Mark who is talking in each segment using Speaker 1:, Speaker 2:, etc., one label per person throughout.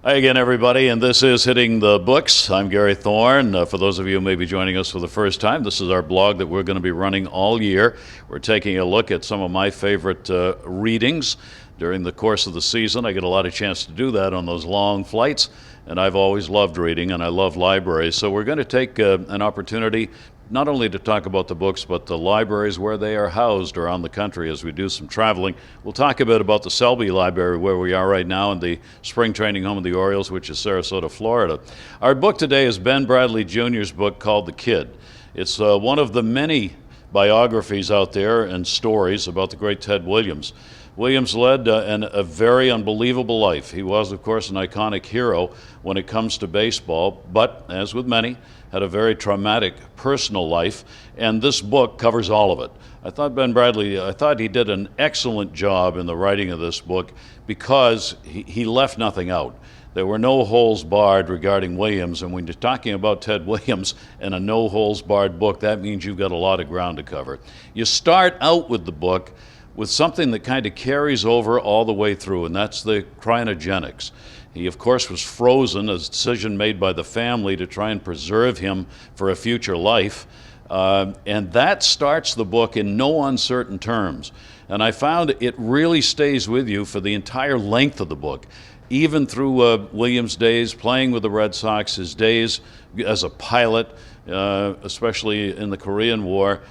Speaker 1: Hi again, everybody, and this is Hitting the Books. I'm Gary Thorne. For those of you who may be joining us for the first time, this is our blog that we're going to be running all year. We're taking a look at some of my favorite readings during the course of the season. I get a lot of chance to do that on those long flights, and I've always loved reading, and I love libraries. So we're going to take an opportunity not only to talk about the books, but the libraries where they are housed around the country as we do some traveling. We'll talk a bit about the Selby Library, where we are right now, in the spring training home of the Orioles, which is Sarasota, Florida. Our book today is Ben Bradley Jr.'s book called The Kid. It's one of the many biographies out there and stories about the great Ted Williams. Williams led a very unbelievable life. He was, of course, an iconic hero when it comes to baseball, but, as with many, had a very traumatic personal life, and this book covers all of it. I thought he did an excellent job in the writing of this book because he left nothing out. There were no holes barred regarding Williams, and when you're talking about Ted Williams and a no holes barred book, that means you've got a lot of ground to cover. You start out with the book with something that kind of carries over all the way through, and that's the cryogenics. He, of course, was frozen, a decision made by the family to try and preserve him for a future life. And that starts the book in no uncertain terms. And I found it really stays with you for the entire length of the book, even through Williams' days playing with the Red Sox, his days as a pilot, especially in the Korean War.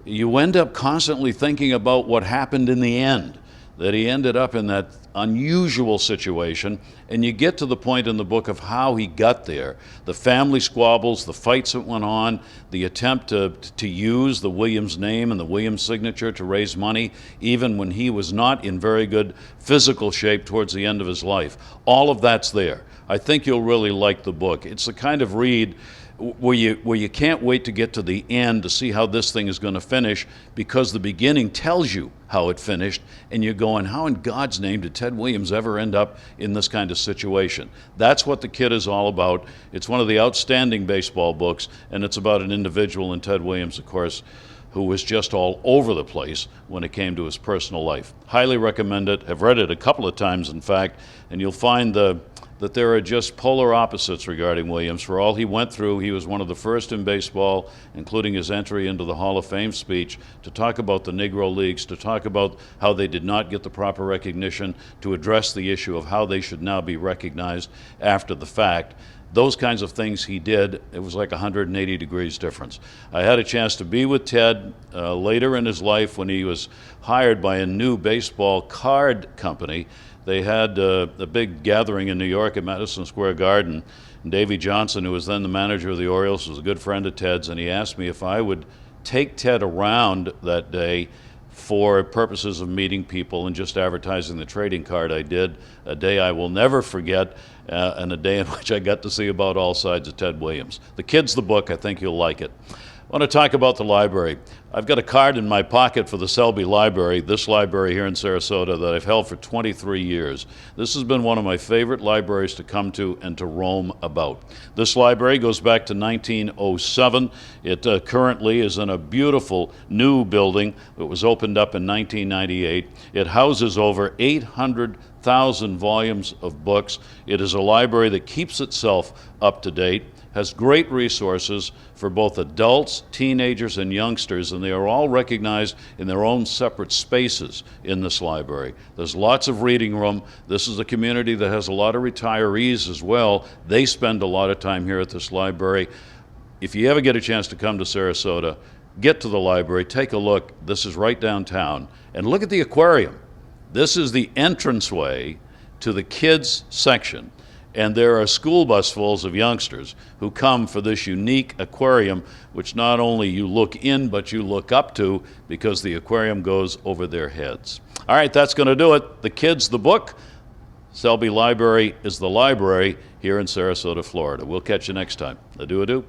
Speaker 1: You end up constantly thinking about what happened in the end, that he ended up in that unusual situation, and you get to the point in the book of how he got there. The family squabbles, the fights that went on, the attempt to use the Williams name and the Williams signature to raise money, even when he was not in very good physical shape towards the end of his life. All of that's there. I think you'll really like the book. It's the kind of read where you can't wait to get to the end to see how this thing is going to finish, because the beginning tells you how it finished, and you're going, how in God's name did Ted Williams ever end up in this kind of situation? That's what The Kid is all about. It's one of the outstanding baseball books, and it's about an individual in Ted Williams, of course, who was just all over the place when it came to his personal life. Highly recommend it. I've read it a couple of times, in fact, and you'll find that there are just polar opposites regarding Williams. For all he went through, he was one of the first in baseball, including his entry into the Hall of Fame speech, to talk about the Negro Leagues, to talk about how they did not get the proper recognition, to address the issue of how they should now be recognized after the fact. Those kinds of things he did. It was like 180 degrees difference. I had a chance to be with Ted later in his life when he was hired by a new baseball card company. They had a big gathering in New York at Madison Square Garden. And Davey Johnson, who was then the manager of the Orioles, was a good friend of Ted's, and he asked me if I would take Ted around that day for purposes of meeting people and just advertising the trading card I did. A day I will never forget, and a day in which I got to see about all sides of Ted Williams. The Kid's the book. I think you'll like it. I want to talk about the library. I've got a card in my pocket for the Selby Library, this library here in Sarasota, that I've held for 23 years. This has been one of my favorite libraries to come to and to roam about. This library goes back to 1907. It currently is in a beautiful new building that was opened up in 1998. It houses over 800,000 volumes of books. It is a library that keeps itself up to date, has great resources for both adults, teenagers, and youngsters, and they are all recognized in their own separate spaces in this library. There's lots of reading room. This is a community that has a lot of retirees as well. They spend a lot of time here at this library. If you ever get a chance to come to Sarasota, get to the library, take a look. This is right downtown. And look at the aquarium. This is the entranceway to the kids section. And there are school bus fulls of youngsters who come for this unique aquarium, which not only you look in, but you look up to, because the aquarium goes over their heads. All right, that's going to do it. The Kid's the book. Selby Library is the library here in Sarasota, Florida. We'll catch you next time. Adieu, adieu.